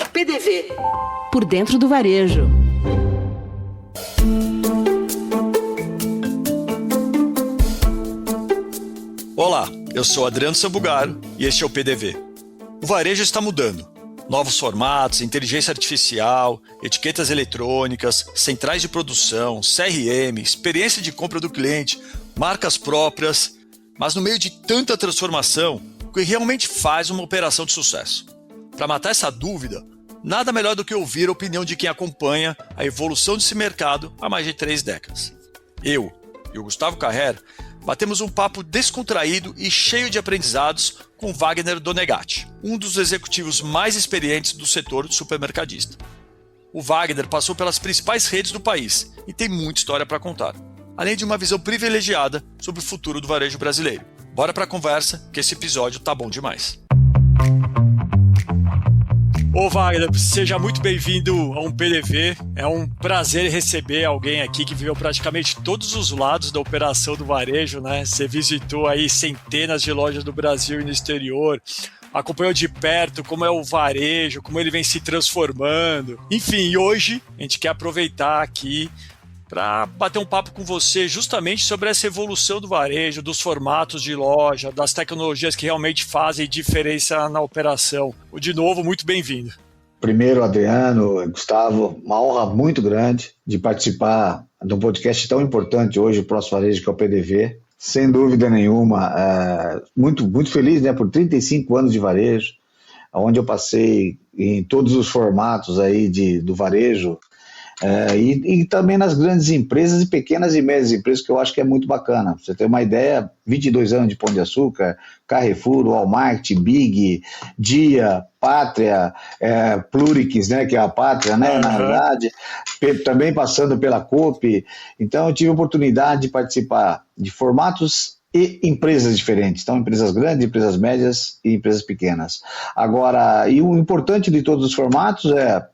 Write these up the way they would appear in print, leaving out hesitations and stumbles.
PDV. Por dentro do varejo. Olá, eu sou Adriano Sambugaro e este é o PDV. O varejo está mudando. Novos formatos, inteligência artificial, etiquetas eletrônicas, centrais de produção, CRM, experiência de compra do cliente, marcas próprias. Mas no meio de tanta transformação, o que realmente faz uma operação de sucesso? Para matar essa dúvida, nada melhor do que ouvir a opinião de quem acompanha a evolução desse mercado há mais de 3 décadas. Eu e o Gustavo Carrer batemos um papo descontraído e cheio de aprendizados com Wagner Donegatti, um dos executivos mais experientes do setor supermercadista. O Wagner passou pelas principais redes do país e tem muita história para contar, além de uma visão privilegiada sobre o futuro do varejo brasileiro. Bora para a conversa, que esse episódio tá bom demais. Ô Wagner, seja muito bem-vindo a um PDV. É um prazer receber alguém aqui que viveu praticamente todos os lados da operação do varejo, né? Você visitou aí centenas de lojas do Brasil e no exterior, acompanhou de perto como é o varejo, como ele vem se transformando. Enfim, hoje a gente quer aproveitar aqui para bater um papo com você justamente sobre essa evolução do varejo, dos formatos de loja, das tecnologias que realmente fazem diferença na operação. De novo, muito bem-vindo. Primeiro, Adriano, Gustavo, uma honra muito grande de participar de um podcast tão importante hoje, o Próximo Varejo, que é o PDV. Sem dúvida nenhuma, muito, muito feliz, né, por 35 anos de varejo, onde eu passei em todos os formatos aí do varejo, e também nas grandes empresas e pequenas e médias empresas, que eu acho que é muito bacana. Pra você ter uma ideia, 22 anos de Pão de Açúcar, Carrefour, Walmart, Big, Dia, Pátria, Plurix, né, que é a Pátria, né, na verdade, também passando pela Coop. Então eu tive a oportunidade de participar de formatos e empresas diferentes, então empresas grandes, empresas médias e empresas pequenas. Agora, e o importante de todos os formatos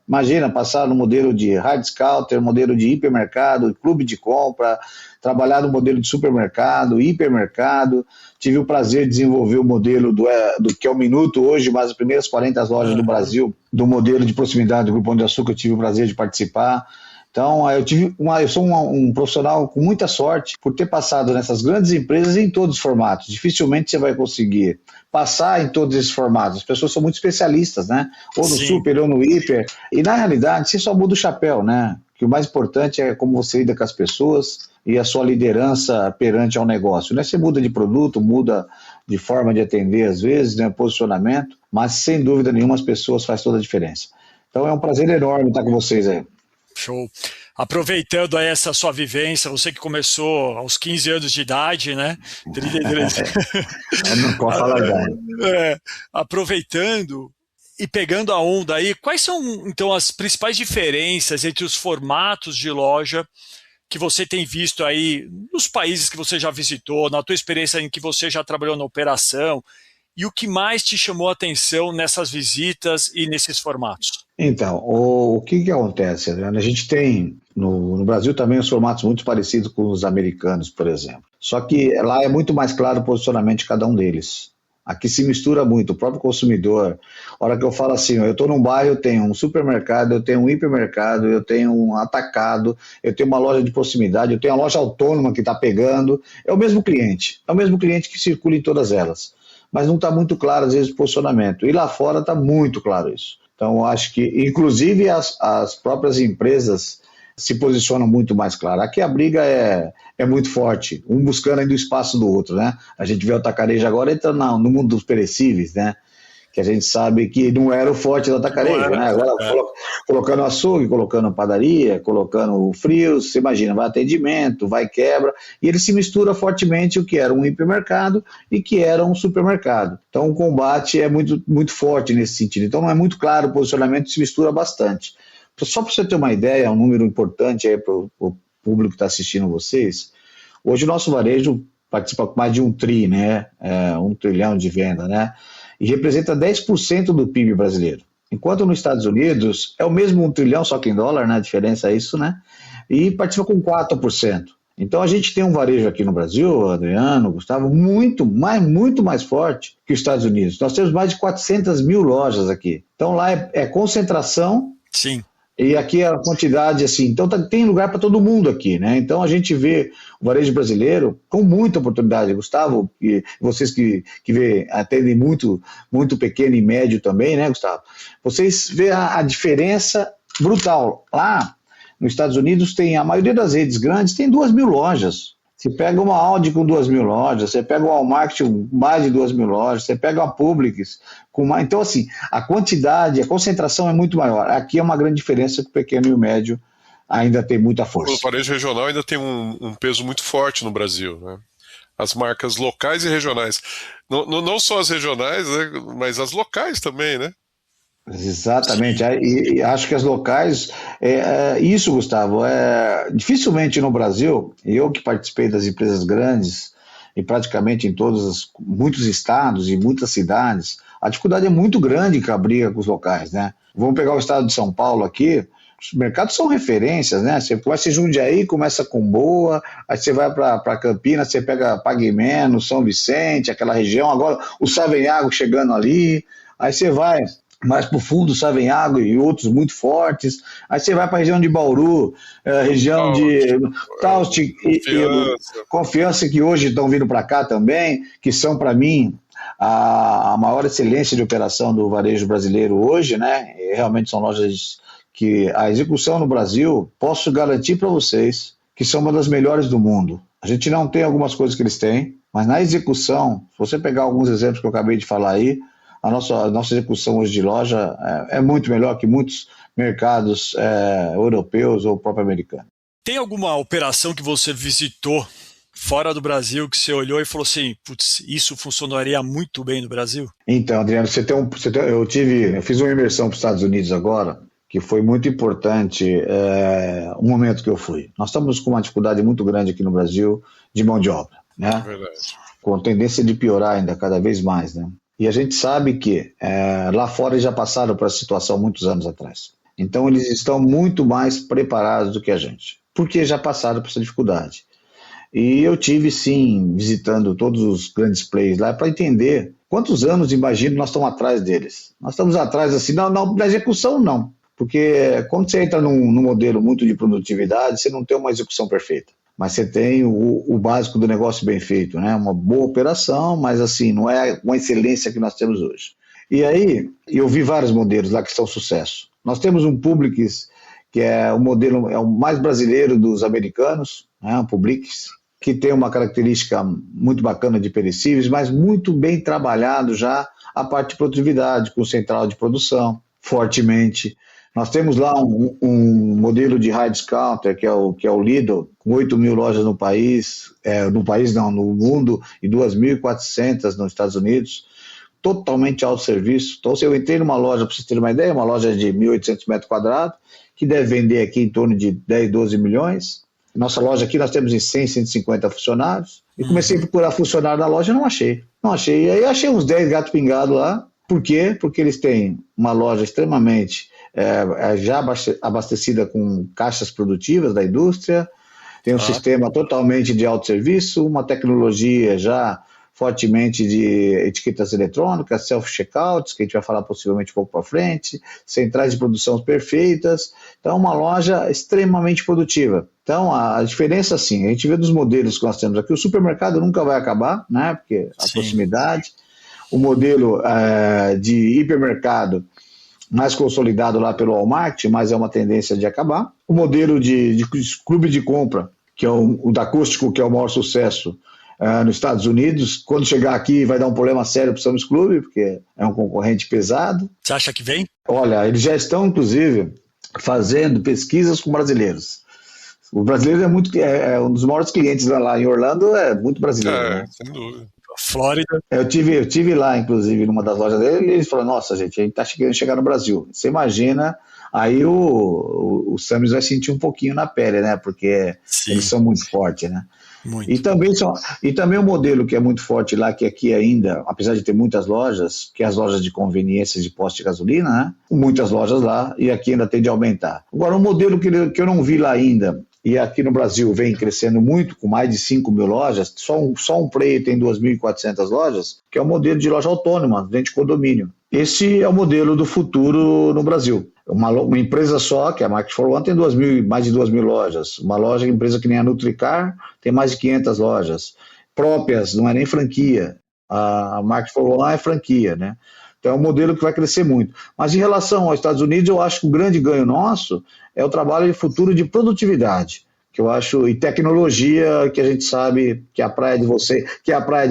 imagina, passar no modelo de hard discounter, modelo de hipermercado, clube de compra, trabalhar no modelo de supermercado, hipermercado. Tive o prazer de desenvolver o modelo do que é o Minuto hoje, mas as primeiras 40 lojas do Brasil, do modelo de proximidade do Grupo Pão de Açúcar, eu tive o prazer de participar. Então, eu sou um profissional com muita sorte por ter passado nessas grandes empresas em todos os formatos. Dificilmente você vai conseguir passar em todos esses formatos. As pessoas são muito especialistas, né? Ou no super, ou no hiper. E, na realidade, você só muda o chapéu, né? Que o mais importante é como você lida com as pessoas e a sua liderança perante ao negócio, né? Você muda de produto, muda de forma de atender, às vezes, né? Posicionamento, mas, sem dúvida nenhuma, as pessoas fazem toda a diferença. Então, é um prazer enorme estar com vocês aí. Show. Aproveitando aí essa sua vivência, você que começou aos 15 anos de idade, né? 33. Não posso falar nada. Aproveitando e pegando a onda aí, quais são, então, as principais diferenças entre os formatos de loja que você tem visto aí nos países que você já visitou, na tua experiência em que você já trabalhou na operação, e o que mais te chamou a atenção nessas visitas e nesses formatos? Então, o que acontece, Adriano? A gente tem no Brasil também os formatos muito parecidos com os americanos, por exemplo. Só que lá é muito mais claro o posicionamento de cada um deles. Aqui se mistura muito, o próprio consumidor. A hora que eu falo assim, eu estou num bairro, eu tenho um supermercado, eu tenho um hipermercado, eu tenho um atacado, eu tenho uma loja de proximidade, eu tenho uma loja autônoma que está pegando. É o mesmo cliente que circula em todas elas. Mas não está muito claro, às vezes, o posicionamento. E lá fora está muito claro isso. Então, eu acho que, inclusive, as próprias empresas se posicionam muito mais claro. Aqui a briga é muito forte, um buscando ainda o espaço do outro, né? A gente vê o atacarejo agora entrando no mundo dos perecíveis, né? Que a gente sabe que não era o forte do atacarejo, né? Agora colocando açougue, colocando padaria, colocando frios, você imagina, vai atendimento, vai quebra, e ele se mistura fortemente o que era um hipermercado e que era um supermercado. Então o combate é muito, muito forte nesse sentido. Então não é muito claro o posicionamento, se mistura bastante. Só para você ter uma ideia, um número importante aí para o público que está assistindo vocês, hoje o nosso varejo participa com mais de 1 tri, né? 1 trilhão de venda, né? E representa 10% do PIB brasileiro. Enquanto nos Estados Unidos é o mesmo 1 trilhão, só que em dólar, né? A diferença é isso, né? E participa com 4%. Então a gente tem um varejo aqui no Brasil, Adriano, Gustavo, muito mais forte que os Estados Unidos. Nós temos mais de 400 mil lojas aqui. Então lá é concentração. Sim. E aqui a quantidade, assim, então tem lugar para todo mundo aqui, né? Então a gente vê o varejo brasileiro com muita oportunidade. Gustavo, e vocês que atendem muito pequeno e médio também, né, Gustavo? Vocês vê a diferença brutal. Lá nos Estados Unidos a maioria das redes grandes tem 2.000 lojas. Você pega uma Audi com 2.000 lojas, você pega o Walmart com mais de 2.000 lojas, você pega a Publix com mais... Então, assim, a quantidade, a concentração é muito maior. Aqui é uma grande diferença que o pequeno e o médio ainda tem muita força. O varejo regional ainda tem um peso muito forte no Brasil, né? As marcas locais e regionais. Não só as regionais, né, mas as locais também, né? Exatamente, e acho que as locais, isso, Gustavo, dificilmente no Brasil, eu que participei das empresas grandes e praticamente em muitos estados e muitas cidades, a dificuldade é muito grande com a briga com os locais, né? Vamos pegar o estado de São Paulo aqui, os mercados são referências, né? Você começa em Jundiaí, começa com Boa, aí você vai para Campinas, você pega Pague Menos, São Vicente, aquela região, agora o Savenhago chegando ali, aí você vai mais para o fundo, Savenhago e outros muito fortes. Aí você vai para a região de Bauru, região de Taust e Confiança, que hoje estão vindo para cá também, que são, para mim, a maior excelência de operação do varejo brasileiro hoje, né? E realmente são lojas que a execução no Brasil, posso garantir para vocês que são uma das melhores do mundo. A gente não tem algumas coisas que eles têm, mas na execução, se você pegar alguns exemplos que eu acabei de falar aí, a nossa execução hoje de loja é muito melhor que muitos mercados europeus ou próprio americano. Tem alguma operação que você visitou fora do Brasil que você olhou e falou assim, putz, isso funcionaria muito bem no Brasil? Então, Adriano, eu fiz uma imersão para os Estados Unidos agora, que foi muito importante o momento que eu fui. Nós estamos com uma dificuldade muito grande aqui no Brasil de mão de obra, né? É verdade. Com tendência de piorar ainda cada vez mais, né? E a gente sabe que lá fora eles já passaram por essa situação muitos anos atrás. Então eles estão muito mais preparados do que a gente, porque já passaram por essa dificuldade. E eu tive, sim, visitando todos os grandes players lá para entender quantos anos, imagino, nós estamos atrás deles. Nós estamos atrás, assim, na execução não, porque quando você entra num modelo muito de produtividade, você não tem uma execução perfeita. Mas você tem o básico do negócio bem feito, né? Uma boa operação, mas assim, não é uma excelência que nós temos hoje. E aí, eu vi vários modelos lá que são sucesso. Nós temos um Publix, que é o modelo, é o mais brasileiro dos americanos, né? Um Publix, que tem uma característica muito bacana de perecíveis, mas muito bem trabalhado já a parte de produtividade, com central de produção, fortemente. Nós temos lá um modelo de high discounter, que é o Lidl, com 8.000 lojas no país, no mundo, e 2.400 nos Estados Unidos, totalmente autosserviço. Então, se eu entrei numa loja, para vocês terem uma ideia, uma loja de 1.800 metros quadrados, que deve vender aqui em torno de 10, 12 milhões. Nossa loja aqui nós temos em 100, 150 funcionários. E comecei a procurar funcionário na loja e não achei. E aí achei uns 10 gatos pingados lá. Por quê? Porque eles têm uma loja extremamente já abastecida com caixas produtivas da indústria, tem um sistema totalmente de autosserviço, uma tecnologia já fortemente de etiquetas eletrônicas, self-checkouts, que a gente vai falar possivelmente um pouco para frente, centrais de produção perfeitas. Então, uma loja extremamente produtiva. Então, a diferença, assim, a gente vê dos modelos que nós temos aqui, o supermercado nunca vai acabar, né? Porque a proximidade, o modelo de hipermercado mais consolidado lá pelo Walmart, mas é uma tendência de acabar. O modelo de clube de compra, que é o da Acústico, que é o maior sucesso nos Estados Unidos, quando chegar aqui vai dar um problema sério para o Sam's Club, porque é um concorrente pesado. Você acha que vem? Olha, eles já estão, inclusive, fazendo pesquisas com brasileiros. O brasileiro é um dos maiores clientes lá em Orlando, é muito brasileiro. Né? Sem dúvida. Flórida. Eu tive lá, inclusive, numa das lojas dele, e eles falaram, nossa, gente, a gente está querendo chegar no Brasil. Você imagina, aí o Sam's vai sentir um pouquinho na pele, né? Porque eles são muito fortes, né? Muito. E também o modelo que é muito forte lá, que aqui ainda, apesar de ter muitas lojas, que é as lojas de conveniência de posto de gasolina, né? Muitas lojas lá, e aqui ainda tende a aumentar. Agora, um modelo que eu não vi lá ainda, e aqui no Brasil vem crescendo muito, com mais de 5 mil lojas, só um player tem 2.400 lojas, que é o modelo de loja autônoma, dentro de condomínio. Esse é o modelo do futuro no Brasil. Uma empresa só, que é a Market for One, tem mais de 2.000 lojas. Uma empresa que nem a Nutricar, tem mais de 500 lojas. Próprias, não é nem franquia. A Market for One é franquia, né? Então é um modelo que vai crescer muito. Mas em relação aos Estados Unidos, eu acho que o grande ganho nosso é o trabalho de futuro de produtividade, que eu acho, e tecnologia, que a gente sabe que é a praia de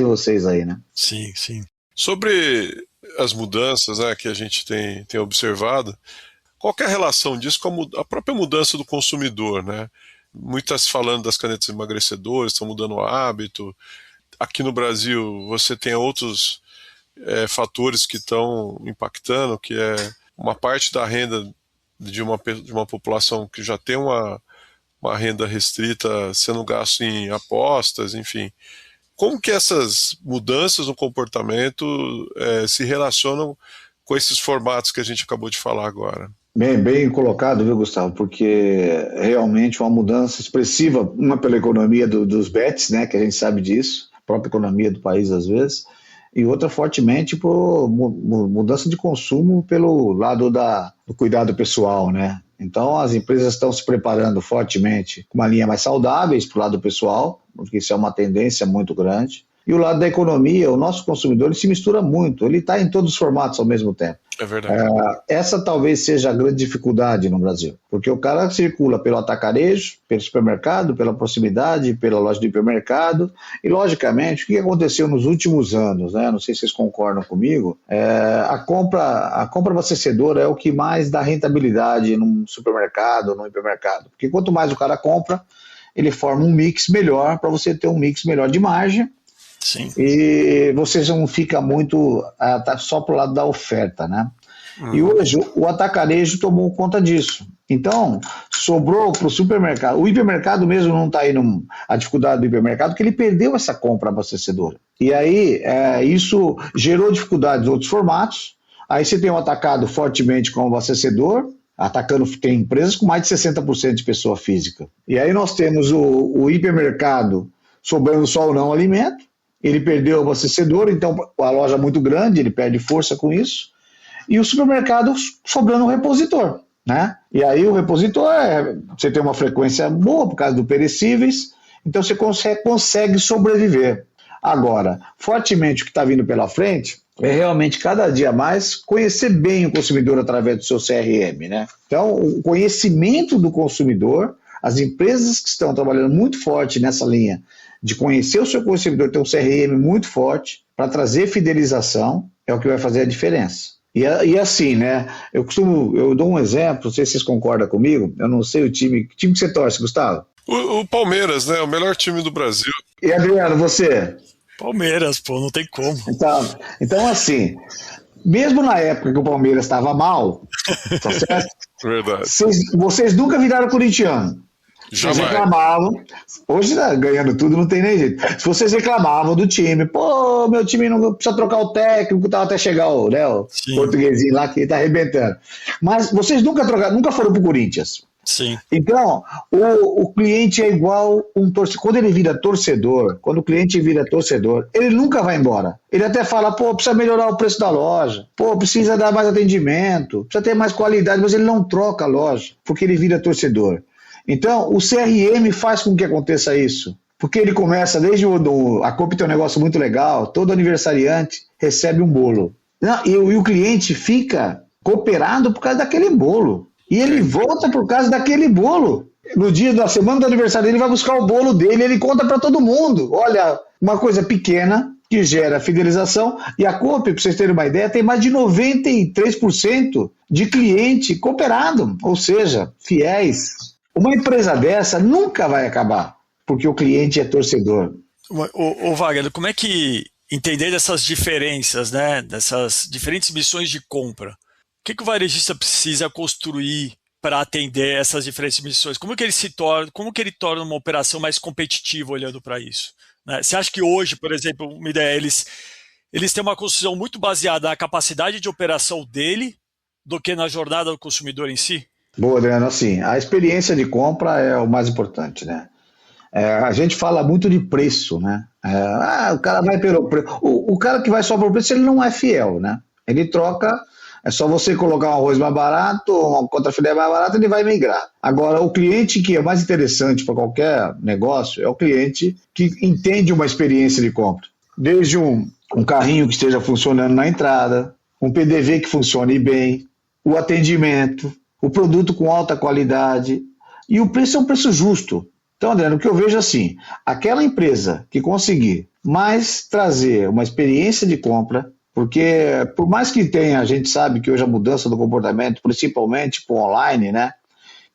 vocês aí, né? Sim, sim. Sobre as mudanças, né, que a gente tem observado, qual que é a relação disso com a própria mudança do consumidor, né? Muitas falando das canetas emagrecedoras, estão mudando o hábito. Aqui no Brasil você tem outros fatores que estão impactando, que é uma parte da renda de uma população que já tem uma renda restrita sendo gasto em apostas, enfim. Como que essas mudanças no comportamento se relacionam com esses formatos que a gente acabou de falar agora? Bem colocado, viu, Gustavo? Porque realmente uma mudança expressiva, uma pela economia dos bets, né, que a gente sabe disso, a própria economia do país às vezes, e outra fortemente por mudança de consumo pelo lado do cuidado pessoal, né? Então as empresas estão se preparando fortemente com uma linha mais saudáveis para o lado pessoal, porque isso é uma tendência muito grande. E o lado da economia, o nosso consumidor, ele se mistura muito, ele está em todos os formatos ao mesmo tempo. É verdade. Essa talvez seja a grande dificuldade no Brasil, porque o cara circula pelo atacarejo, pelo supermercado, pela proximidade, pela loja de hipermercado, e logicamente o que aconteceu nos últimos anos, né? Não sei se vocês concordam comigo, a compra abastecedora é o que mais dá rentabilidade num supermercado, num hipermercado, porque quanto mais o cara compra, ele forma um mix melhor para você ter um mix melhor de margem. Sim. E você não fica muito só para o lado da oferta, né? E hoje o atacarejo tomou conta disso. Então, sobrou para o supermercado. O hipermercado mesmo não está indo a dificuldade do hipermercado, porque ele perdeu essa compra abastecedora. E aí, isso gerou dificuldades em outros formatos. Aí você tem um atacado fortemente como abastecedor, tem empresas com mais de 60% de pessoa física. E aí nós temos o hipermercado sobrando só o não alimento. Ele perdeu o abastecedor, então a loja é muito grande, ele perde força com isso. E o supermercado sobrando o repositor, né? E aí o repositor, você tem uma frequência boa por causa do perecíveis, então você consegue sobreviver. Agora, fortemente o que está vindo pela frente é realmente cada dia mais conhecer bem o consumidor através do seu CRM, né? Então, o conhecimento do consumidor, as empresas que estão trabalhando muito forte nessa linha de conhecer o seu consumidor, ter um CRM muito forte para trazer fidelização, é o que vai fazer a diferença. E assim, né? Eu dou um exemplo, não sei se vocês concordam comigo, eu não sei que time que você torce, Gustavo? O Palmeiras, né? O melhor time do Brasil. E Adriano, você? Palmeiras, pô, não tem como. Então assim, mesmo na época que o Palmeiras estava mal, tá certo? Verdade. Vocês nunca viraram corintiano. Vocês reclamavam, hoje ganhando tudo não tem nem jeito. Se vocês reclamavam do time, pô, meu time não precisa trocar o técnico, tal, até chegar o portuguesinho lá que tá arrebentando. Mas vocês nunca foram pro Corinthians. Sim. Então, o cliente é igual um torcedor. Quando ele vira torcedor, quando o cliente vira torcedor, ele nunca vai embora. Ele até fala, pô, precisa melhorar o preço da loja, pô, precisa dar mais atendimento, precisa ter mais qualidade, mas ele não troca a loja, porque ele vira torcedor. Então, o CRM faz com que aconteça isso, porque ele começa desde a Coop tem um negócio muito legal, todo aniversariante recebe um bolo. E o cliente fica cooperado por causa daquele bolo. E ele volta por causa daquele bolo. No dia da semana do aniversário dele, ele vai buscar o bolo dele, ele conta para todo mundo. Olha, uma coisa pequena que gera fidelização. E a Coop, para vocês terem uma ideia, tem mais de 93% de cliente cooperado, ou seja, fiéis. Uma empresa dessa nunca vai acabar, porque o cliente é torcedor. Ô Wagner, como é que entender dessas diferenças, né, dessas diferentes missões de compra? O que o varejista precisa construir para atender essas diferentes missões? Como que ele torna uma operação mais competitiva olhando para isso? Né? Você acha que hoje, por exemplo, uma ideia, eles têm uma construção muito baseada na capacidade de operação dele do que na jornada do consumidor em si? Boa, Adriano. Assim, a experiência de compra é o mais importante, né? A gente fala muito de preço, né? O cara vai pelo preço. O cara que vai só pelo preço, ele não é fiel, né? Ele troca, é só você colocar um arroz mais barato, uma contrafilé mais barata, ele vai migrar. Agora, o cliente que é mais interessante para qualquer negócio é o cliente que entende uma experiência de compra. Desde um carrinho que esteja funcionando na entrada, um PDV que funcione bem, o atendimento, o produto com alta qualidade e o preço é um preço justo. Então, Adriano, o que eu vejo assim, aquela empresa que conseguir mais trazer uma experiência de compra, porque por mais que tenha, a gente sabe que hoje a mudança do comportamento, principalmente para o online, né,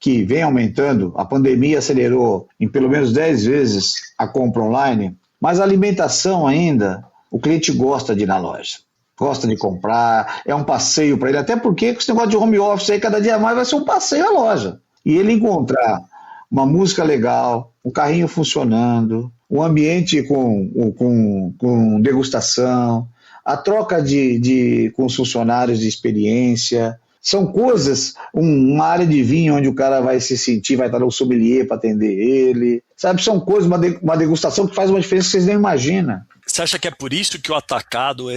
que vem aumentando, a pandemia acelerou em pelo menos 10 vezes a compra online, mas a alimentação ainda, o cliente gosta de ir na loja. Gosta de comprar, é um passeio para ele, até porque com esse negócio de home office aí, cada dia mais vai ser um passeio à loja. E ele encontrar uma música legal, um carrinho funcionando, um ambiente com degustação, a troca com os funcionários de experiência, são coisas, uma área de vinho onde o cara vai se sentir, vai estar no sommelier para atender ele, sabe, são coisas, uma degustação que faz uma diferença que vocês nem imaginam. Você acha que é por isso que o Atacado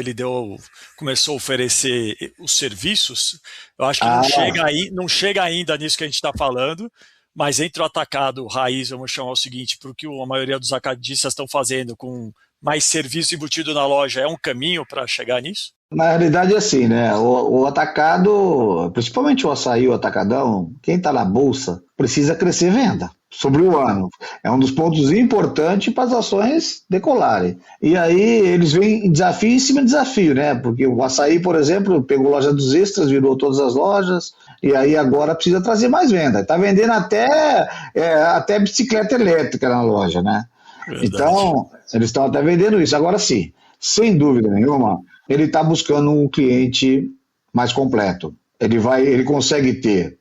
começou a oferecer os serviços? Eu acho que não chega ainda nisso que a gente está falando, mas entre o atacado raiz, vamos chamar o seguinte, para o que a maioria dos atacadistas estão fazendo com mais serviço embutido na loja, é um caminho para chegar nisso? Na realidade é assim, né? O atacado, principalmente o açaí, o atacadão, quem está na bolsa precisa crescer venda sobre o ano. É um dos pontos importantes para as ações decolarem. E aí eles vêm em desafio em cima de desafio, né? Porque o açaí, por exemplo, pegou loja dos extras, virou todas as lojas, e aí agora precisa trazer mais venda. Está vendendo até bicicleta elétrica na loja, né? Verdade. Então, eles estão até vendendo isso. Agora sim, sem dúvida nenhuma, ele está buscando um cliente mais completo. Ele consegue ter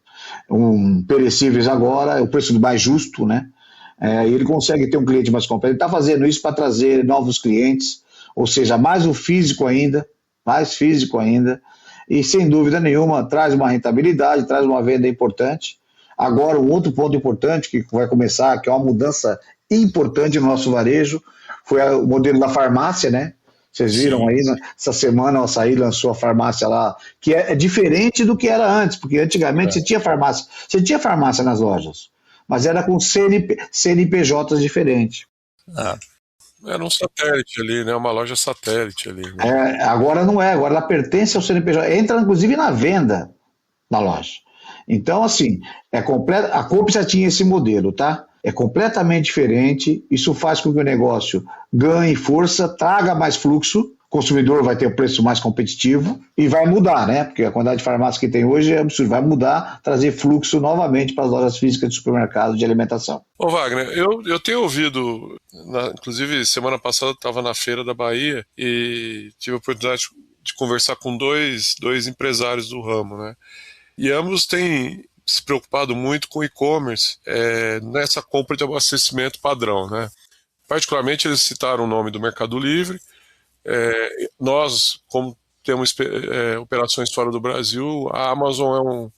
perecíveis agora, o preço mais justo, né? Ele consegue ter um cliente mais completo. Ele está fazendo isso para trazer novos clientes, ou seja, mais físico ainda, e sem dúvida nenhuma traz uma rentabilidade, traz uma venda importante. Agora, um outro ponto importante que vai começar, que é uma mudança importante no nosso varejo, foi o modelo da farmácia, né? Vocês viram aí, essa semana o Açaí lançou a farmácia lá, que é diferente do que era antes, porque antigamente você tinha farmácia nas lojas, mas era com CNPJs diferentes. Era um satélite ali, né? Uma loja satélite ali. Né? Agora não é, agora ela pertence ao CNPJ, entra inclusive na venda da loja. Então, assim, a Coop já tinha esse modelo, tá? É completamente diferente, isso faz com que o negócio ganhe força, traga mais fluxo, o consumidor vai ter o preço mais competitivo e vai mudar, né? Porque a quantidade de farmácia que tem hoje é absurda, vai mudar, trazer fluxo novamente para as lojas físicas de supermercado de alimentação. Ô Wagner, eu tenho ouvido, inclusive semana passada eu estava na Feira da Bahia e tive a oportunidade de conversar com dois empresários do ramo, né? E ambos têm se preocupado muito com e-commerce nessa compra de abastecimento padrão, né? Particularmente eles citaram o nome do Mercado Livre. Nós, como temos operações fora do Brasil, a Amazon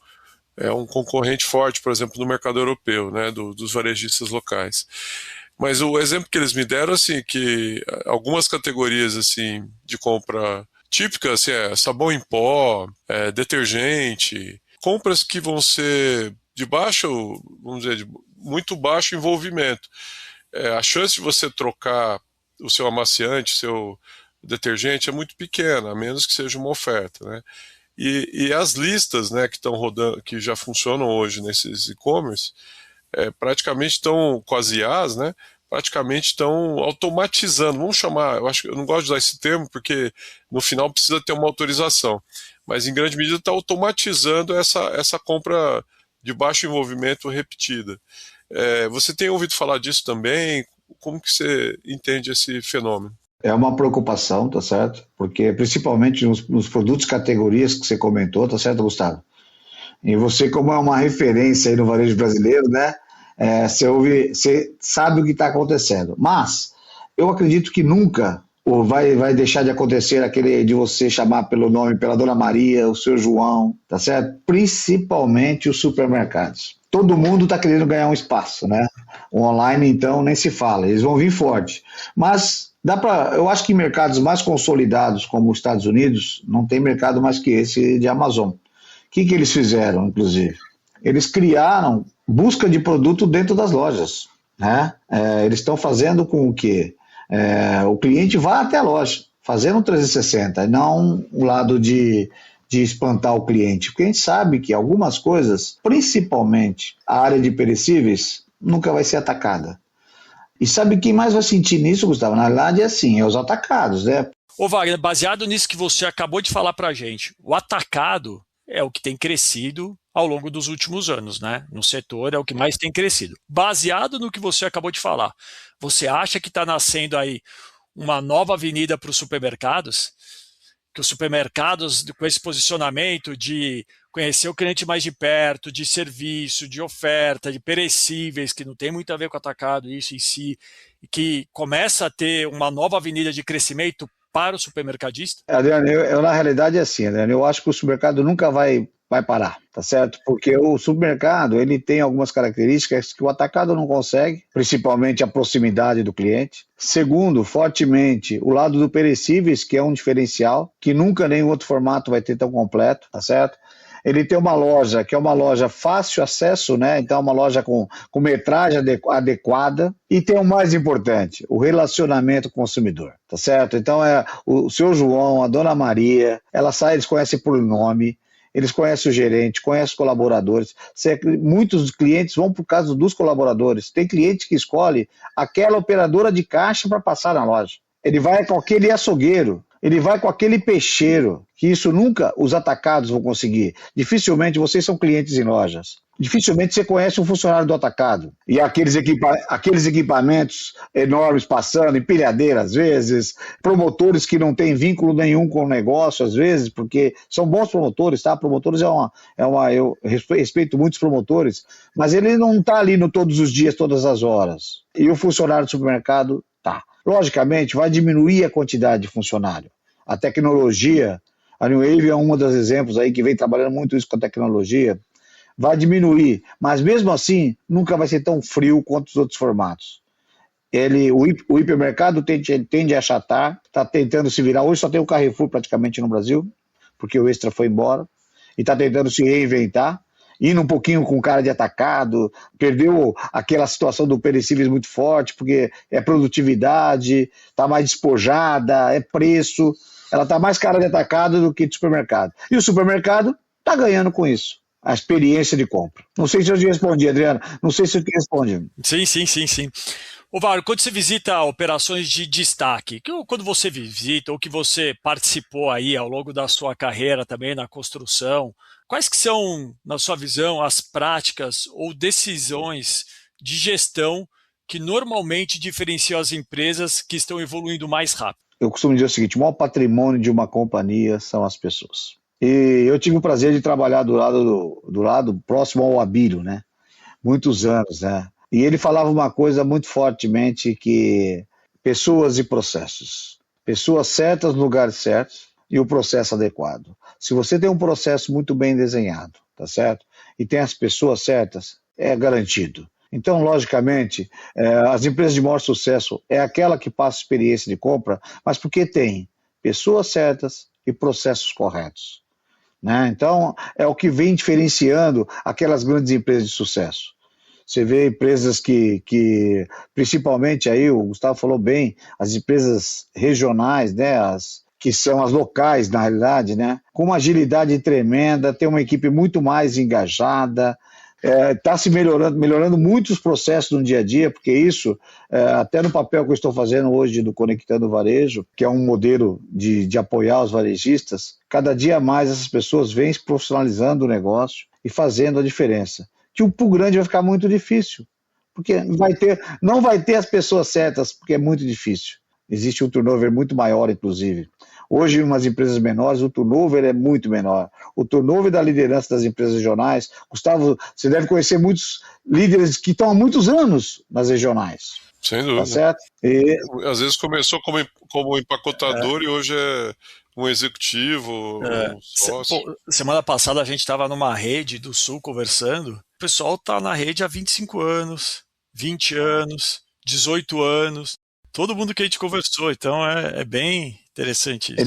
é um concorrente forte, por exemplo, no mercado europeu, né, dos varejistas locais. Mas o exemplo que eles me deram, assim, que algumas categorias assim de compra típicas, assim, sabão em pó, detergente, compras que vão ser de baixo, vamos dizer, de muito baixo envolvimento. A chance de você trocar o seu amaciante, seu detergente é muito pequena, a menos que seja uma oferta, né? E as listas, né, que estão rodando, que já funcionam hoje nesses e-commerce, praticamente estão, com as IAs, né, praticamente estão automatizando, vamos chamar, eu não gosto de usar esse termo porque no final precisa ter uma autorização, mas em grande medida está automatizando essa compra de baixo envolvimento repetida. Você tem ouvido falar disso também? Como que você entende esse fenômeno? É uma preocupação, tá certo? Porque principalmente nos produtos categorias que você comentou, tá certo, Gustavo? E você, como é uma referência aí no varejo brasileiro, né? Você sabe o que está acontecendo. Mas eu acredito que nunca Ou vai deixar de acontecer aquele de você chamar pelo nome, pela Dona Maria, o seu João, tá certo? Principalmente os supermercados. Todo mundo está querendo ganhar um espaço, né? O online, então, nem se fala. Eles vão vir forte. Mas eu acho que em mercados mais consolidados, como os Estados Unidos, não tem mercado mais que esse de Amazon. O que eles fizeram, inclusive? Eles criaram busca de produto dentro das lojas, né? Eles estão fazendo com que o cliente vá até a loja, fazendo um 360, e não um lado de espantar o cliente, porque a gente sabe que algumas coisas, principalmente a área de perecíveis, nunca vai ser atacada. E sabe quem mais vai sentir nisso, Gustavo? Na verdade é assim, é os atacados, né? Ô Wagner, baseado nisso que você acabou de falar para a gente, o atacado é o que tem crescido ao longo dos últimos anos, né? No setor é o que mais tem crescido. Baseado no que você acabou de falar, você acha que está nascendo aí uma nova avenida para os supermercados? Que os supermercados, com esse posicionamento de conhecer o cliente mais de perto, de serviço, de oferta, de perecíveis, que não tem muito a ver com atacado, isso em si, e que começa a ter uma nova avenida de crescimento para o supermercadista? Adriano, na realidade é assim, Adriano, eu acho que o supermercado nunca vai parar, tá certo? Porque o supermercado, ele tem algumas características que o atacado não consegue, principalmente a proximidade do cliente. Segundo, fortemente, o lado do perecíveis, que é um diferencial, que nunca nenhum outro formato vai ter tão completo, tá certo? Ele tem uma loja que é uma loja fácil acesso, né? Então é uma loja com metragem adequada, e tem o mais importante, o relacionamento com o consumidor, tá certo? Então o seu João, a Dona Maria, eles conhecem por nome, eles conhecem o gerente, conhecem os colaboradores. Muitos clientes vão por causa dos colaboradores. Tem cliente que escolhe aquela operadora de caixa para passar na loja. Ele vai com aquele açougueiro, ele vai com aquele peixeiro, que isso nunca os atacados vão conseguir. Dificilmente vocês são clientes em lojas. Dificilmente você conhece um funcionário do atacado. E aqueles equipamentos enormes passando, empilhadeira às vezes, promotores que não têm vínculo nenhum com o negócio às vezes, porque são bons promotores, tá? Promotores eu respeito muitos promotores, mas ele não está ali todos os dias, todas as horas. E o funcionário do supermercado tá. Logicamente, vai diminuir a quantidade de funcionário. A tecnologia, a New Wave é um dos exemplos aí que vem trabalhando muito isso com a tecnologia, vai diminuir, mas mesmo assim nunca vai ser tão frio quanto os outros formatos. O hipermercado tende a achatar, está tentando se virar. Hoje só tem o Carrefour praticamente no Brasil, porque o Extra foi embora, e está tentando se reinventar, indo um pouquinho com cara de atacado, perdeu aquela situação do perecíveis muito forte, porque é produtividade, está mais despojada, é preço, ela está mais cara de atacado do que de supermercado. E o supermercado está ganhando com isso, a experiência de compra. Não sei se eu te respondi, Adriano, não sei se eu te respondi. Sim. Ô Wagner, quando você visita operações de destaque, quando você visita ou que você participou aí ao longo da sua carreira também na construção, quais que são, na sua visão, as práticas ou decisões de gestão que normalmente diferenciam as empresas que estão evoluindo mais rápido? Eu costumo dizer o seguinte, o maior patrimônio de uma companhia são as pessoas. E eu tive o prazer de trabalhar do lado próximo ao Abílio, né? Muitos anos, né? E ele falava uma coisa muito fortemente, que pessoas e processos. Pessoas certas no lugar certo e o processo adequado. Se você tem um processo muito bem desenhado, tá certo? E tem as pessoas certas, é garantido. Então, logicamente, as empresas de maior sucesso é aquela que passa experiência de compra, mas porque tem pessoas certas e processos corretos, né? Então, é o que vem diferenciando aquelas grandes empresas de sucesso. Você vê empresas que principalmente aí, o Gustavo falou bem, as empresas regionais, né, que são as locais, na realidade, né, com uma agilidade tremenda, tem uma equipe muito mais engajada, está se melhorando muitos processos no dia a dia, porque isso, até no papel que eu estou fazendo hoje do Conectando o Varejo, que é um modelo de apoiar os varejistas, cada dia mais essas pessoas vêm se profissionalizando o negócio e fazendo a diferença. Que o grande vai ficar muito difícil, porque não vai ter as pessoas certas, porque é muito difícil. Existe um turnover muito maior, inclusive. Hoje, umas empresas menores, o turnover é muito menor. O turnover da liderança das empresas regionais, Gustavo, você deve conhecer muitos líderes que estão há muitos anos nas regionais. Sem Tá dúvida. certo? Às vezes começou como empacotador e hoje é um executivo, um sócio. Semana passada a gente estava numa rede do Sul conversando. O pessoal está na rede há 25 anos, 20 anos, 18 anos. Todo mundo que a gente conversou, então é bem interessante isso.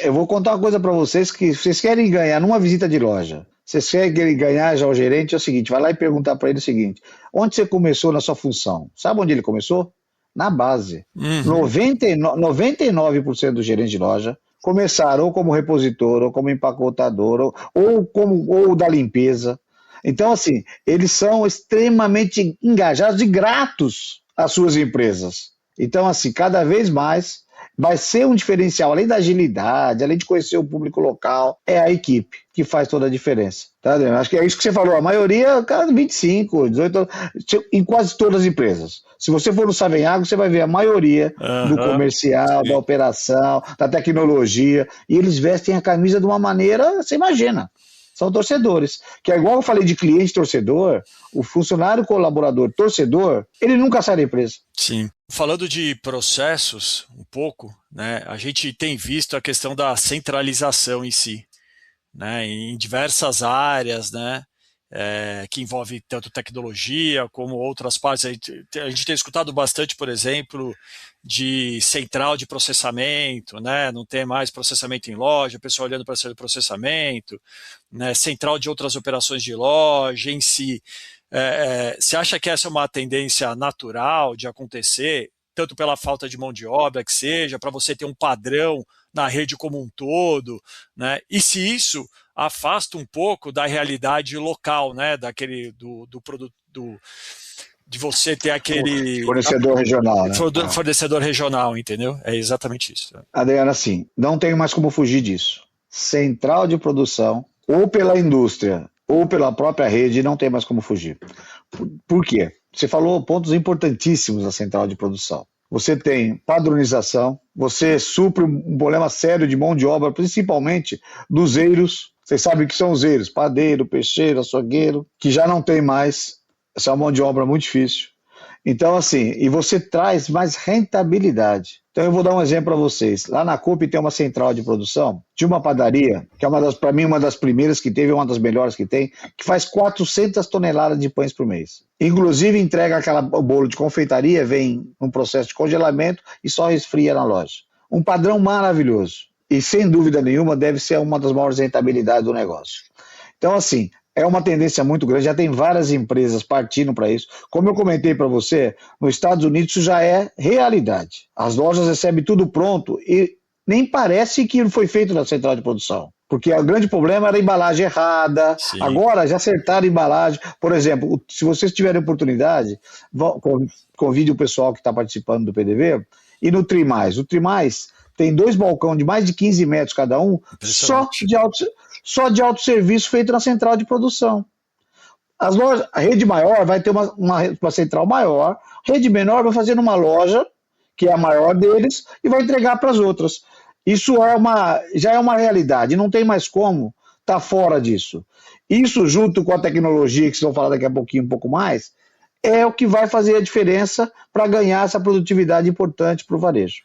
Eu vou contar uma coisa para vocês, que vocês querem ganhar numa visita de loja, vocês querem ganhar já o gerente, é o seguinte, vai lá e perguntar para ele o seguinte, onde você começou na sua função? Sabe onde ele começou? Na base. 99% dos gerentes de loja começaram ou como repositor, ou como empacotador, ou da limpeza. Então, assim, eles são extremamente engajados e gratos às suas empresas. Então, assim, cada vez mais vai ser um diferencial, além da agilidade, além de conhecer o público local, é a equipe que faz toda a diferença. Tá, Adriano? Acho que é isso que você falou, a maioria, cara, 25, 18, em quase todas as empresas. Se você for no Savenhago, você vai ver a maioria do comercial, da operação, da tecnologia, e eles vestem a camisa de uma maneira, você imagina. São torcedores. Que é igual eu falei de cliente torcedor, o funcionário colaborador torcedor, ele nunca sai da empresa. Sim. Falando de processos, um pouco, né, a gente tem visto a questão da centralização em si, né, em diversas áreas, né, que envolve tanto tecnologia como outras partes. A gente tem escutado bastante, por exemplo, de central de processamento, né, não tem mais processamento em loja, o pessoal olhando para o processamento, né, central de outras operações de loja em si. Você acha que essa é uma tendência natural de acontecer, tanto pela falta de mão de obra que seja, para você ter um padrão na rede como um todo, né? E se isso afasta um pouco da realidade local, né? Daquele do produto de você ter aquele fornecedor regional, né? Fornecedor regional, entendeu? É exatamente isso. Adriana, assim, não tem mais como fugir disso. Central de produção, ou pela indústria, ou pela própria rede, não tem mais como fugir. Por quê? Você falou pontos importantíssimos da central de produção. Você tem padronização, você supre um problema sério de mão de obra, principalmente dos eiros. Vocês sabem o que são os eiros, padeiro, peixeiro, açougueiro, que já não tem mais. Essa é uma mão de obra muito difícil. Então, assim, e você traz mais rentabilidade. Então, eu vou dar um exemplo para vocês. Lá na Coop tem uma central de produção de uma padaria, que é para mim, uma das primeiras que teve, uma das melhores que tem, que faz 400 toneladas de pães por mês. Inclusive, entrega o bolo de confeitaria, vem num processo de congelamento e só resfria na loja. Um padrão maravilhoso. E, sem dúvida nenhuma, deve ser uma das maiores rentabilidades do negócio. Então, assim, é uma tendência muito grande, já tem várias empresas partindo para isso. Como eu comentei para você, nos Estados Unidos isso já é realidade. As lojas recebem tudo pronto e nem parece que foi feito na central de produção. Porque o grande problema era a embalagem errada. Sim. Agora já acertaram a embalagem. Por exemplo, se vocês tiverem oportunidade, convide o pessoal que está participando do PDV e no Trimais. O Trimais tem 2 balcões de mais de 15 metros cada um, só de autosserviço feito na central de produção. As lojas, a rede maior vai ter uma central maior, rede menor vai fazer numa loja, que é a maior deles, e vai entregar para as outras. Isso já é uma realidade, não tem mais como estar fora disso. Isso, junto com a tecnologia, que vocês vão falar daqui a pouquinho, um pouco mais, é o que vai fazer a diferença para ganhar essa produtividade importante para o varejo.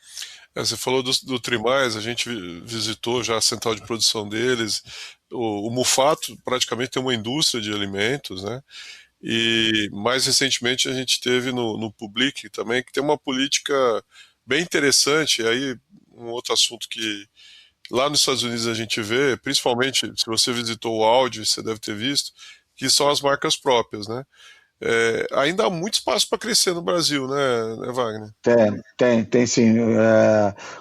Você falou do Trimais, a gente visitou já a central de produção deles. O Mufato praticamente tem uma indústria de alimentos, né? E mais recentemente a gente teve no Public também, que tem uma política bem interessante. E aí um outro assunto que lá nos Estados Unidos a gente vê, principalmente se você visitou o Audi, você deve ter visto, que são as marcas próprias, né? Ainda há muito espaço para crescer no Brasil, né, Wagner? Tem sim.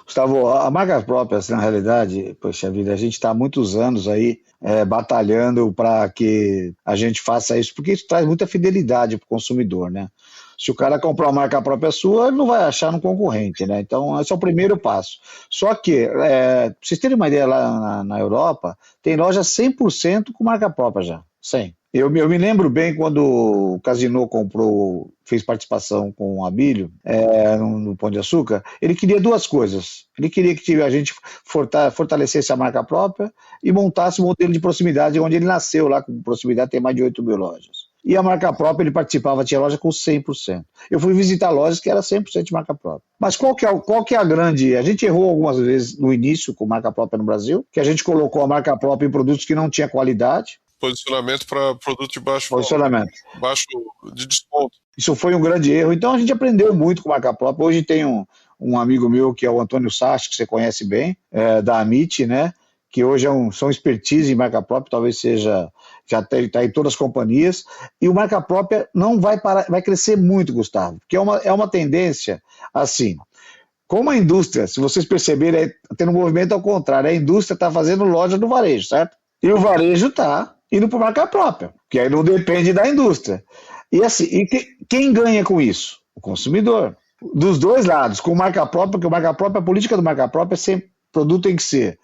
Gustavo, a marcas próprias, na realidade, poxa vida, a gente está há muitos anos aí batalhando para que a gente faça isso, porque isso traz muita fidelidade para o consumidor, né? Se o cara comprar uma marca própria sua, ele não vai achar no concorrente, né? Então, esse é o primeiro passo. Só que, pra vocês terem uma ideia, lá na Europa, tem loja 100% com marca própria já. 100. Eu me lembro bem quando o Casino fez participação com o Abílio no Pão de Açúcar. Ele queria duas coisas. Ele queria que a gente fortalecesse a marca própria e montasse um modelo de proximidade, onde ele nasceu lá, com proximidade tem mais de 8 mil lojas. E a marca própria, ele participava, tinha loja com 100%. Eu fui visitar lojas que era 100% de marca própria. Mas qual que é a grande... A gente errou algumas vezes no início com marca própria no Brasil, que a gente colocou a marca própria em produtos que não tinham qualidade. Posicionamento para produto de baixo de desconto. Isso foi um grande erro. Então a gente aprendeu muito com marca própria. Hoje tem um amigo meu que é o Antônio Sachi, que você conhece bem, da Amit, né? Que hoje são expertise em marca própria, talvez seja, já está em todas as companhias, e o marca própria não vai parar, vai crescer muito, Gustavo, porque é uma tendência assim. Como a indústria, se vocês perceberem, tendo um movimento ao contrário, a indústria está fazendo loja do varejo, certo? E o varejo está indo para marca própria, que aí não depende da indústria. E assim, quem ganha com isso? O consumidor. Dos dois lados, com marca própria, porque a política do marca própria é sempre, o produto tem que ser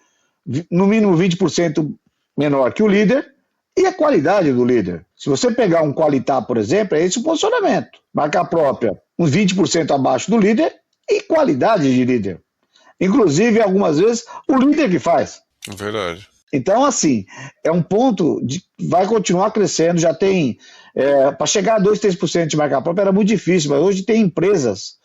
no mínimo 20% menor que o líder e a qualidade do líder. Se você pegar um Qualitá, por exemplo, é esse o posicionamento. Marca própria, uns 20% abaixo do líder e qualidade de líder. Inclusive, algumas vezes, o líder que faz. Verdade. Então, assim, é um ponto vai continuar crescendo, já tem... para chegar a 2%, 3% de marca própria era muito difícil, mas hoje tem empresas,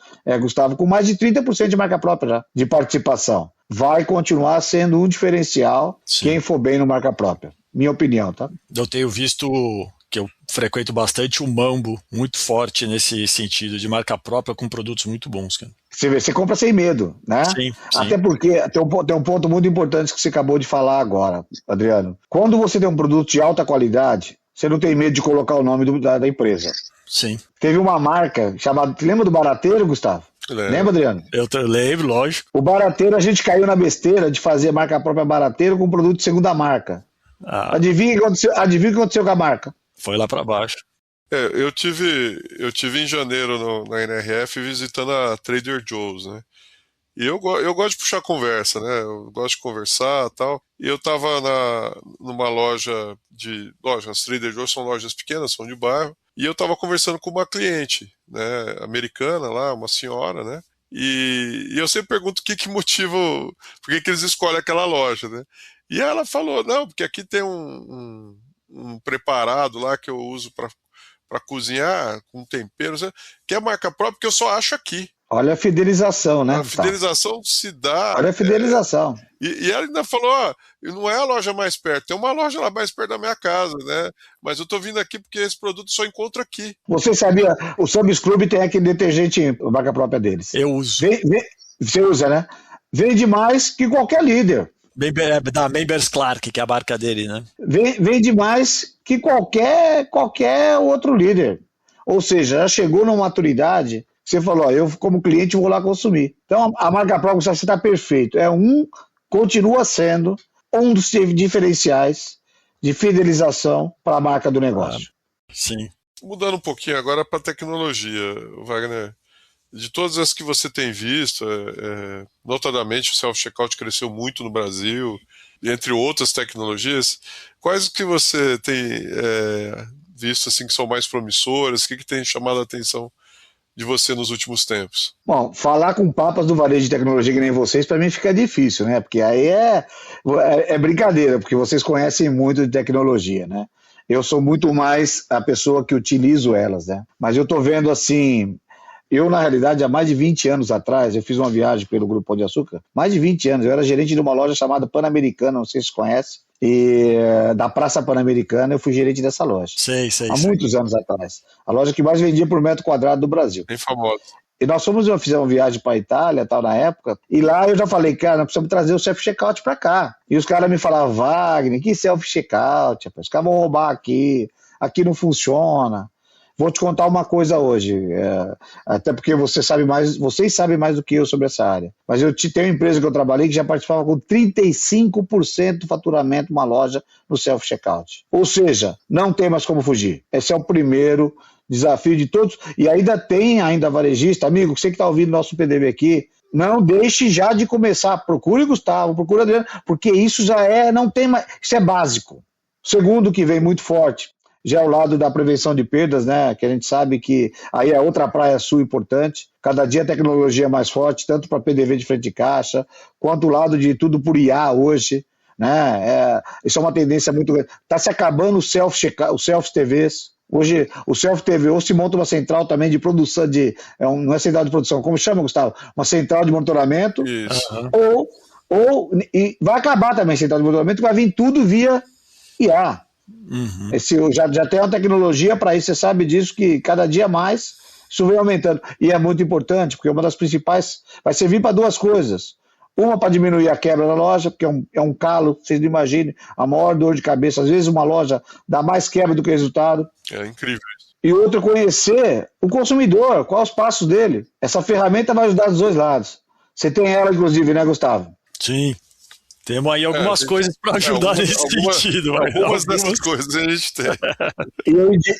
Gustavo, com mais de 30% de marca própria já, de participação. Vai continuar sendo um diferencial. Sim. Quem for bem no marca própria. Minha opinião, tá? Eu tenho visto, que eu frequento bastante, o Mambo, muito forte nesse sentido, de marca própria com produtos muito bons, cara. Você compra sem medo, né? Sim. Até porque tem um ponto muito importante que você acabou de falar agora, Adriano. Quando você tem um produto de alta qualidade, você não tem medo de colocar o nome da empresa. Sim. Teve uma marca chamada... Lembra do Barateiro, Gustavo? Lembra, Adriano? Eu lembro, lógico. O Barateiro, a gente caiu na besteira de fazer marca própria Barateiro com produto de segunda marca. Adivinha o que aconteceu com a marca? Foi lá para baixo. Eu tive em janeiro na NRF visitando a Trader Joe's, né? E eu gosto de puxar conversa, né? Eu gosto de conversar e tal. E eu tava numa loja as Trader Joe's são lojas pequenas, são de bairro. E eu tava conversando com uma cliente, né? Americana lá, uma senhora, né? E eu sempre pergunto o que motiva, por que eles escolhem aquela loja, né? E ela falou, não, porque aqui tem um preparado lá que eu uso para cozinhar com tempero, que é marca própria, que eu só acho aqui. Olha a fidelização, né? A fidelização se dá... Olha a fidelização. E ela ainda falou, não é a loja mais perto, tem uma loja lá mais perto da minha casa, né? Mas eu tô vindo aqui porque esse produto só encontro aqui. Você sabia, o Sam's Club tem aquele detergente, marca própria deles. Eu uso. Você usa, né? Vende mais que qualquer líder. Da Members Clark, que é a marca dele, né? Vende mais que qualquer outro líder. Ou seja, já chegou numa maturidade... Você falou, eu como cliente vou lá consumir. Então a marca própria você está perfeito. Continua sendo um dos diferenciais de fidelização para a marca do negócio. Sim. Mudando um pouquinho agora para a tecnologia, Wagner. De todas as que você tem visto, notadamente o self-checkout cresceu muito no Brasil, entre outras tecnologias, quais que você tem visto assim, que são mais promissoras? O que tem chamado a atenção de você nos últimos tempos? Bom, falar com papas do varejo de tecnologia que nem vocês, para mim fica difícil, né? Porque aí é brincadeira, porque vocês conhecem muito de tecnologia, né? Eu sou muito mais a pessoa que utilizo elas, né? Mas eu tô vendo assim... Eu, na realidade, há mais de 20 anos atrás, eu fiz uma viagem pelo Grupo Pão de Açúcar, mais de 20 anos, eu era gerente de uma loja chamada Pan-Americana, não sei se conhece, e da Praça Pan-Americana eu fui gerente dessa loja. Sei. Há muitos anos atrás. A loja que mais vendia por metro quadrado do Brasil. Bem famosa. E nós fizemos uma viagem para a Itália, tal, na época, e lá eu já falei, cara, nós precisamos trazer o self-checkout para cá. E os caras me falavam, Wagner, que self-checkout? Os caras vão roubar aqui não funciona. Vou te contar uma coisa hoje, até porque vocês sabem mais do que eu sobre essa área. Mas eu tenho uma empresa que eu trabalhei que já participava com 35% do faturamento de uma loja no self-checkout. Ou seja, não tem mais como fugir. Esse é o primeiro desafio de todos. E ainda tem varejista, amigo, você que está ouvindo nosso PDV aqui, não deixe já de começar. Procure Gustavo, procure Adriano, porque isso já não tem mais, isso é básico. Segundo que vem muito forte, já é o lado da prevenção de perdas, né? Que a gente sabe que aí é outra praia sul importante. Cada dia a tecnologia é mais forte, tanto para PDV de frente de caixa, quanto o lado de tudo por IA hoje, né? Isso é uma tendência muito grande. Está se acabando os self-TVs. Hoje, o self-TV ou se monta uma central também de produção não é central de produção, como chama, Gustavo? Uma central de monitoramento. Isso. E vai acabar também a central de monitoramento, vai vir tudo via IA. Já tem uma tecnologia para isso, você sabe disso, que cada dia mais isso vem aumentando. E é muito importante, porque uma das principais vai servir para duas coisas. Uma para diminuir a quebra na loja, porque é um calo, vocês não imaginem, a maior dor de cabeça. Às vezes uma loja dá mais quebra do que resultado. É incrível isso. E outra, conhecer o consumidor, quais os passos dele. Essa ferramenta vai ajudar dos dois lados. Você tem ela, inclusive, né, Gustavo? Sim. Temos aí algumas coisas para ajudar nesse sentido. Algumas dessas coisas a gente tem.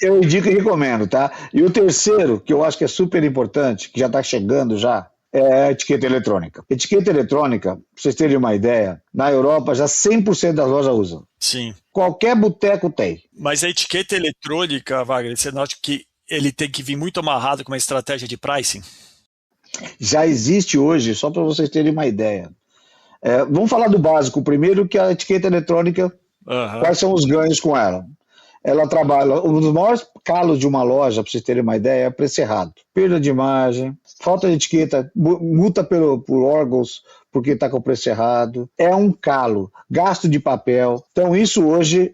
Eu indico e recomendo, tá? E o terceiro, que eu acho que é super importante, que já está chegando já, é a etiqueta eletrônica. Etiqueta eletrônica, para vocês terem uma ideia, na Europa já 100% das lojas usam. Sim. Qualquer boteco tem. Mas a etiqueta eletrônica, Wagner, você nota que ele tem que vir muito amarrado com uma estratégia de pricing? Já existe hoje, só para vocês terem uma ideia. Vamos falar do básico primeiro, que é a etiqueta eletrônica, quais são os ganhos com ela? Ela trabalha, um dos maiores calos de uma loja, para vocês terem uma ideia, é preço errado. Perda de imagem, falta de etiqueta, multa por órgãos porque está com o preço errado. É um calo, gasto de papel. Então isso hoje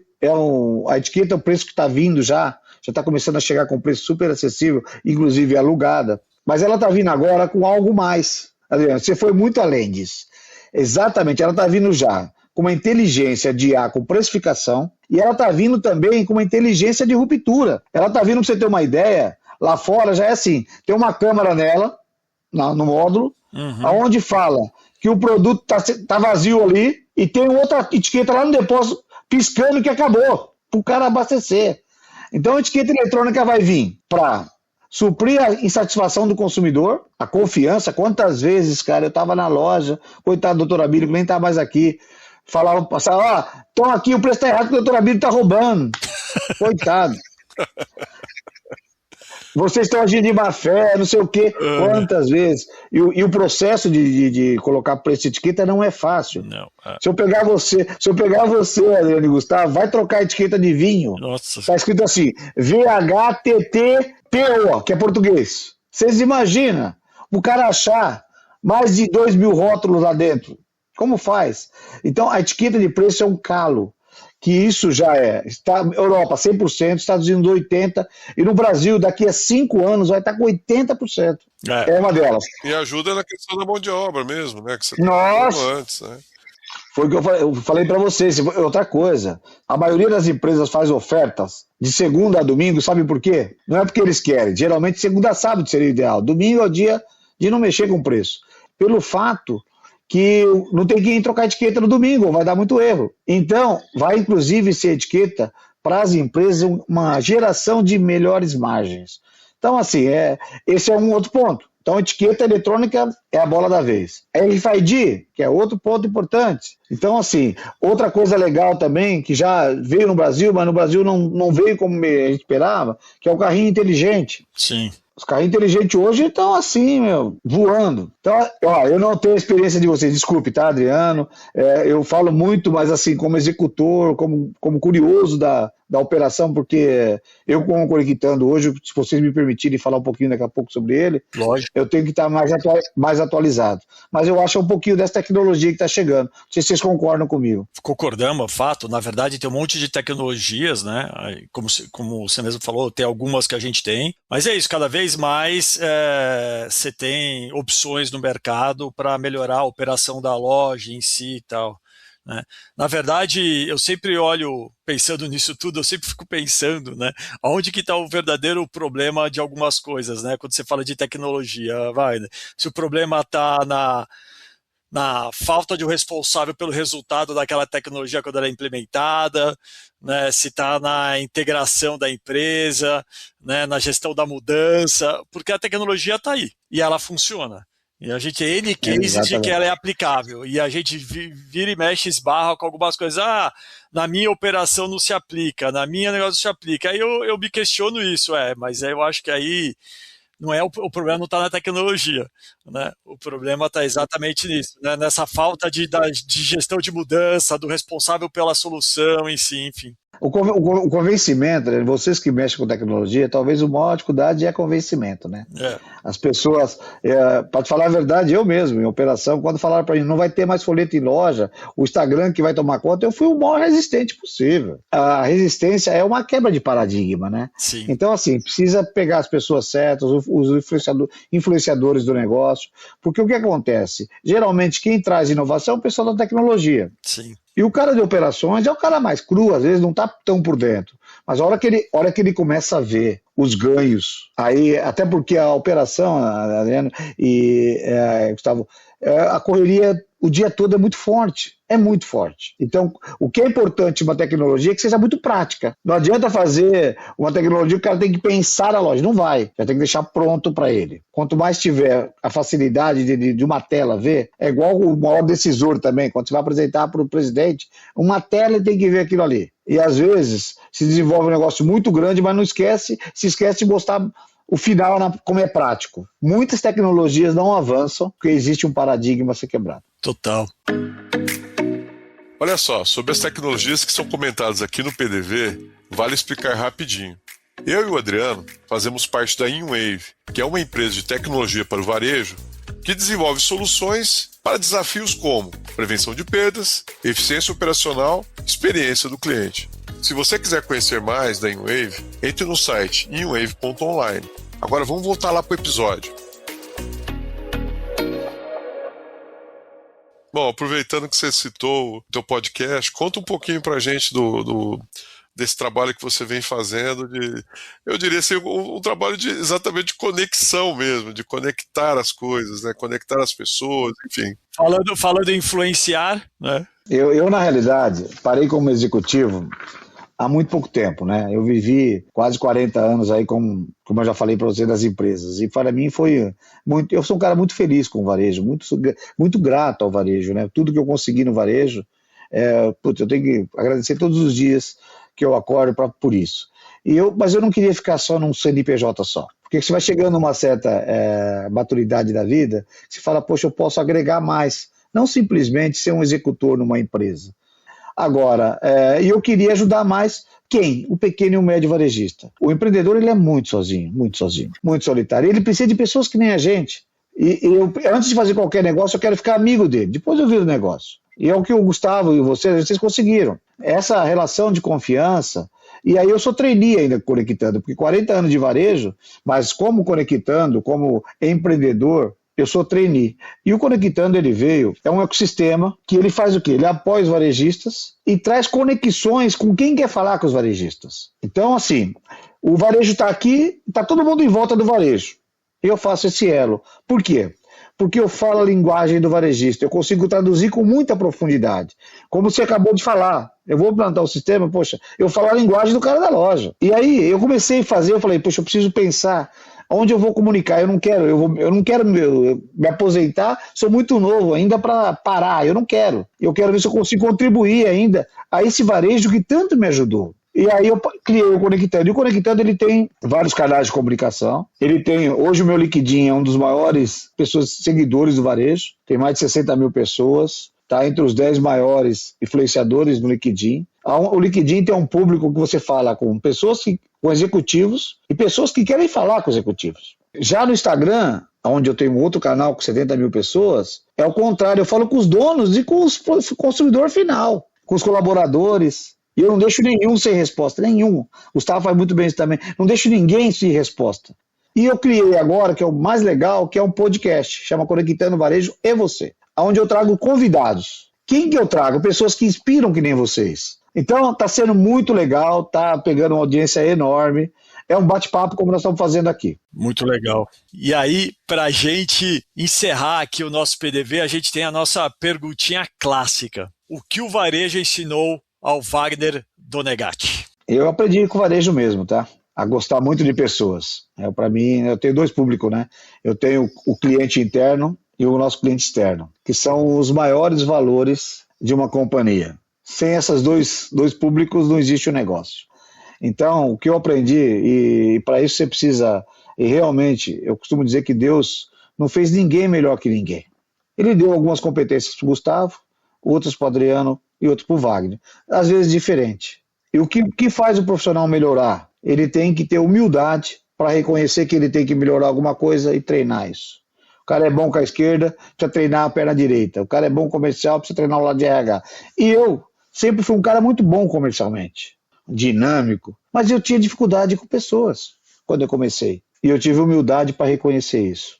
a etiqueta, o preço que está vindo já está começando a chegar com um preço super acessível, inclusive alugada. Mas ela está vindo agora com algo mais. Adriano, você foi muito além disso. Exatamente, ela está vindo já com uma inteligência de IA com precificação e ela está vindo também com uma inteligência de ruptura. Ela está vindo, para você ter uma ideia, lá fora já é assim, tem uma câmera nela, no módulo, onde fala que o produto tá vazio ali e tem outra etiqueta lá no depósito piscando que acabou, para o cara abastecer. Então a etiqueta eletrônica vai vir para suprir a insatisfação do consumidor, a confiança. Quantas vezes, cara, eu estava na loja, coitado do doutor Abílio, que nem está mais aqui, falavam, estão aqui, o preço está errado, que o doutor Abílio está roubando. Coitado. Vocês estão agindo de má fé, não sei o quê. Quantas vezes? E o processo de colocar preço e etiqueta não é fácil. Não. Se eu pegar você, Adriano e Gustavo, vai trocar a etiqueta de vinho. Nossa. Está escrito assim, VHTTPO, que é português. Vocês imaginam o cara achar mais de 2.000 rótulos lá dentro? Como faz? Então, a etiqueta de preço é um calo. Que isso já Europa 100%, Estados Unidos 80%, e no Brasil daqui a 5 anos vai estar com 80%. É uma delas. E ajuda na questão da mão de obra mesmo, né? Que você Nossa! antes, né? Foi o que eu falei para vocês. Outra coisa, a maioria das empresas faz ofertas de segunda a domingo, sabe por quê? Não é porque eles querem, geralmente segunda a sábado seria o ideal. Domingo é o dia de não mexer com o preço. Pelo fato que não tem que trocar etiqueta no domingo, vai dar muito erro. Então, vai inclusive ser etiqueta para as empresas uma geração de melhores margens. Então, assim, esse é um outro ponto. Então, etiqueta eletrônica é a bola da vez. A RFID, que é outro ponto importante. Então, assim, outra coisa legal também, que já veio no Brasil, mas no Brasil não veio como a gente esperava, que é o carrinho inteligente. Sim. Os carrinhos inteligentes hoje estão assim, voando. Então, eu não tenho a experiência de vocês, desculpe, tá, Adriano? Eu falo muito, mas assim, como executor, como curioso da operação, porque eu, como conectando hoje, se vocês me permitirem falar um pouquinho daqui a pouco sobre ele, lógico, eu tenho que estar mais atualizado. Mas eu acho um pouquinho dessa tecnologia que está chegando. Não sei se vocês concordam comigo. Concordamos, fato. Na verdade, tem um monte de tecnologias, né? Como você mesmo falou, tem algumas que a gente tem. Mas é isso, cada vez mais você tem opções no mercado para melhorar a operação da loja em si e tal. Né? Na verdade, eu sempre olho, pensando nisso tudo, eu sempre fico pensando, né, aonde que está o verdadeiro problema de algumas coisas, né? Quando você fala de tecnologia, né? Se o problema está na falta de um responsável pelo resultado daquela tecnologia quando ela é implementada, né? Se está na integração da empresa, né? Na gestão da mudança, porque a tecnologia está aí e ela funciona. E a gente tem N cases de que ela é aplicável. E a gente vira e mexe, esbarra com algumas coisas. Na minha operação não se aplica, na minha negócio não se aplica. Aí eu me questiono isso, mas eu acho que aí não é o problema não está na tecnologia, né? O problema está exatamente nisso, né? Nessa falta de gestão de mudança, do responsável pela solução em si, enfim. O convencimento, né? Vocês que mexem com tecnologia, talvez a maior dificuldade é convencimento, né? As pessoas, para te falar a verdade, eu mesmo, em operação, quando falaram para mim, não vai ter mais folheto em loja, o Instagram que vai tomar conta, eu fui o maior resistente possível. A resistência é uma quebra de paradigma, né? Sim. Então, assim, precisa pegar as pessoas certas, os influenciadores do negócio, porque o que acontece? Geralmente, quem traz inovação é o pessoal da tecnologia. Sim. E o cara de operações é o cara mais cru, às vezes não está tão por dentro. Mas a hora que ele começa a ver os ganhos, aí, até porque a operação, Adriano e Gustavo, a correria o dia todo é muito forte. É muito forte. Então, o que é importante em uma tecnologia é que seja muito prática. Não adianta fazer uma tecnologia que o cara tem que pensar a loja. Não vai. Já tem que deixar pronto para ele. Quanto mais tiver a facilidade de uma tela ver, é igual o maior decisor também. Quando você vai apresentar para o presidente, uma tela ele tem que ver aquilo ali. E às vezes se desenvolve um negócio muito grande, mas não se esquece de mostrar o final como é prático. Muitas tecnologias não avançam porque existe um paradigma a ser quebrado. Total. Olha só, sobre as tecnologias que são comentadas aqui no PDV, vale explicar rapidinho. Eu e o Adriano fazemos parte da InWave, que é uma empresa de tecnologia para o varejo que desenvolve soluções para desafios como prevenção de perdas, eficiência operacional, experiência do cliente. Se você quiser conhecer mais da InWave, entre no site inwave.online. Agora vamos voltar lá para o episódio. Bom, aproveitando que você citou o teu podcast, conta um pouquinho pra gente desse trabalho que você vem fazendo, eu diria assim, um trabalho exatamente de conexão mesmo, de conectar as coisas, né? Conectar as pessoas, enfim. Falando em influenciar, né? Eu, na realidade, parei como executivo há muito pouco tempo, né? Eu vivi quase 40 anos aí, como eu já falei para você, das empresas. E para mim foi muito... Eu sou um cara muito feliz com o varejo, muito grato ao varejo, né? Tudo que eu consegui no varejo, eu tenho que agradecer todos os dias que eu acordo por isso. Mas eu não queria ficar só num CNPJ só. Porque você vai chegando numa certa maturidade da vida, você fala, poxa, eu posso agregar mais. Não simplesmente ser um executor numa empresa. Agora, eu queria ajudar mais quem? O pequeno e o médio varejista. O empreendedor ele é muito sozinho, muito solitário. Ele precisa de pessoas que nem a gente. Antes de fazer qualquer negócio, eu quero ficar amigo dele. Depois eu viro o negócio. E é o que o Gustavo e vocês conseguiram. Essa relação de confiança. E aí eu sou trainee ainda conectando, porque 40 anos de varejo, mas como conectando, como empreendedor, eu sou trainee. E o Conectando ele veio, é um ecossistema que ele faz o quê? Ele apoia os varejistas e traz conexões com quem quer falar com os varejistas. Então, assim, o varejo está aqui, está todo mundo em volta do varejo. Eu faço esse elo. Por quê? Porque eu falo a linguagem do varejista, eu consigo traduzir com muita profundidade. Como você acabou de falar, eu vou implantar o sistema, poxa, eu falo a linguagem do cara da loja. E aí eu comecei a fazer, eu falei, poxa, eu preciso pensar onde eu vou comunicar, eu não quero me aposentar, sou muito novo ainda para parar, eu quero ver se eu consigo contribuir ainda a esse varejo que tanto me ajudou. E aí eu criei o Conectando, e o Conectando ele tem vários canais de comunicação, hoje o meu LinkedIn é um dos maiores seguidores do varejo, tem mais de 60 mil pessoas, está entre os 10 maiores influenciadores no LinkedIn. O LinkedIn tem um público que você fala com com executivos e pessoas que querem falar com executivos. Já no Instagram, onde eu tenho um outro canal com 70 mil pessoas, é o contrário, eu falo com os donos e com o consumidor final, com os colaboradores, e eu não deixo nenhum sem resposta, nenhum. O Gustavo faz muito bem isso também, não deixo ninguém sem resposta. E eu criei agora, que é o mais legal, que é um podcast, chama Conectando Varejo e Você, onde eu trago convidados. Quem que eu trago? Pessoas que inspiram que nem vocês. Então está sendo muito legal, está pegando uma audiência enorme, é um bate-papo como nós estamos fazendo aqui. Muito legal. E aí, para a gente encerrar aqui o nosso PDV, a gente tem a nossa perguntinha clássica. O que o varejo ensinou ao Wagner Donegatti? Eu aprendi com o varejo mesmo, tá? A gostar muito de pessoas. Para mim, eu tenho dois públicos, né? Eu tenho o cliente interno e o nosso cliente externo, que são os maiores valores de uma companhia. Sem esses dois públicos não existe o negócio. Então, o que eu aprendi, e para isso você precisa, e realmente, eu costumo dizer que Deus não fez ninguém melhor que ninguém. Ele deu algumas competências para o Gustavo, outras para o Adriano e outras para o Wagner. Às vezes diferente. E o que faz o profissional melhorar? Ele tem que ter humildade para reconhecer que ele tem que melhorar alguma coisa e treinar isso. O cara é bom com a esquerda, precisa treinar a perna direita. O cara é bom comercial, precisa treinar o lado de RH. E eu sempre fui um cara muito bom comercialmente, dinâmico, mas eu tinha dificuldade com pessoas quando eu comecei. E eu tive humildade para reconhecer isso.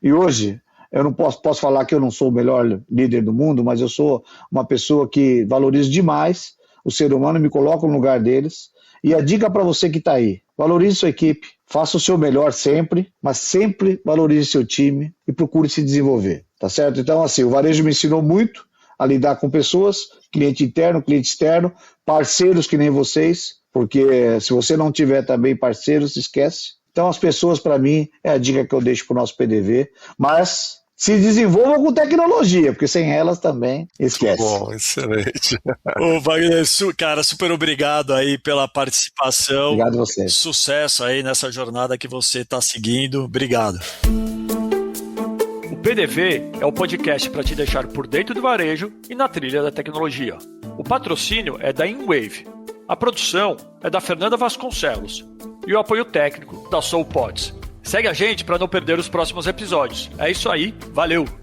E hoje, eu não posso falar que eu não sou o melhor líder do mundo, mas eu sou uma pessoa que valoriza demais o ser humano, me coloco no lugar deles. E a dica para você que está aí, valorize sua equipe, faça o seu melhor sempre, mas sempre valorize seu time e procure se desenvolver, tá certo? Então, assim, o varejo me ensinou muito a lidar com pessoas, cliente interno, cliente externo, parceiros que nem vocês, porque se você não tiver também parceiros, esquece. Então, as pessoas, para mim, é a dica que eu deixo para o nosso PDV, mas se desenvolvam com tecnologia, porque sem elas também esquece. Bom, excelente. Ô, Wagner, cara, super obrigado aí pela participação. Obrigado a você. Sucesso aí nessa jornada que você está seguindo. Obrigado. O PDV é o podcast para te deixar por dentro do varejo e na trilha da tecnologia. O patrocínio é da InWave. A produção é da Fernanda Vasconcelos e o apoio técnico da SoulPods. Segue a gente para não perder os próximos episódios. É isso aí, valeu!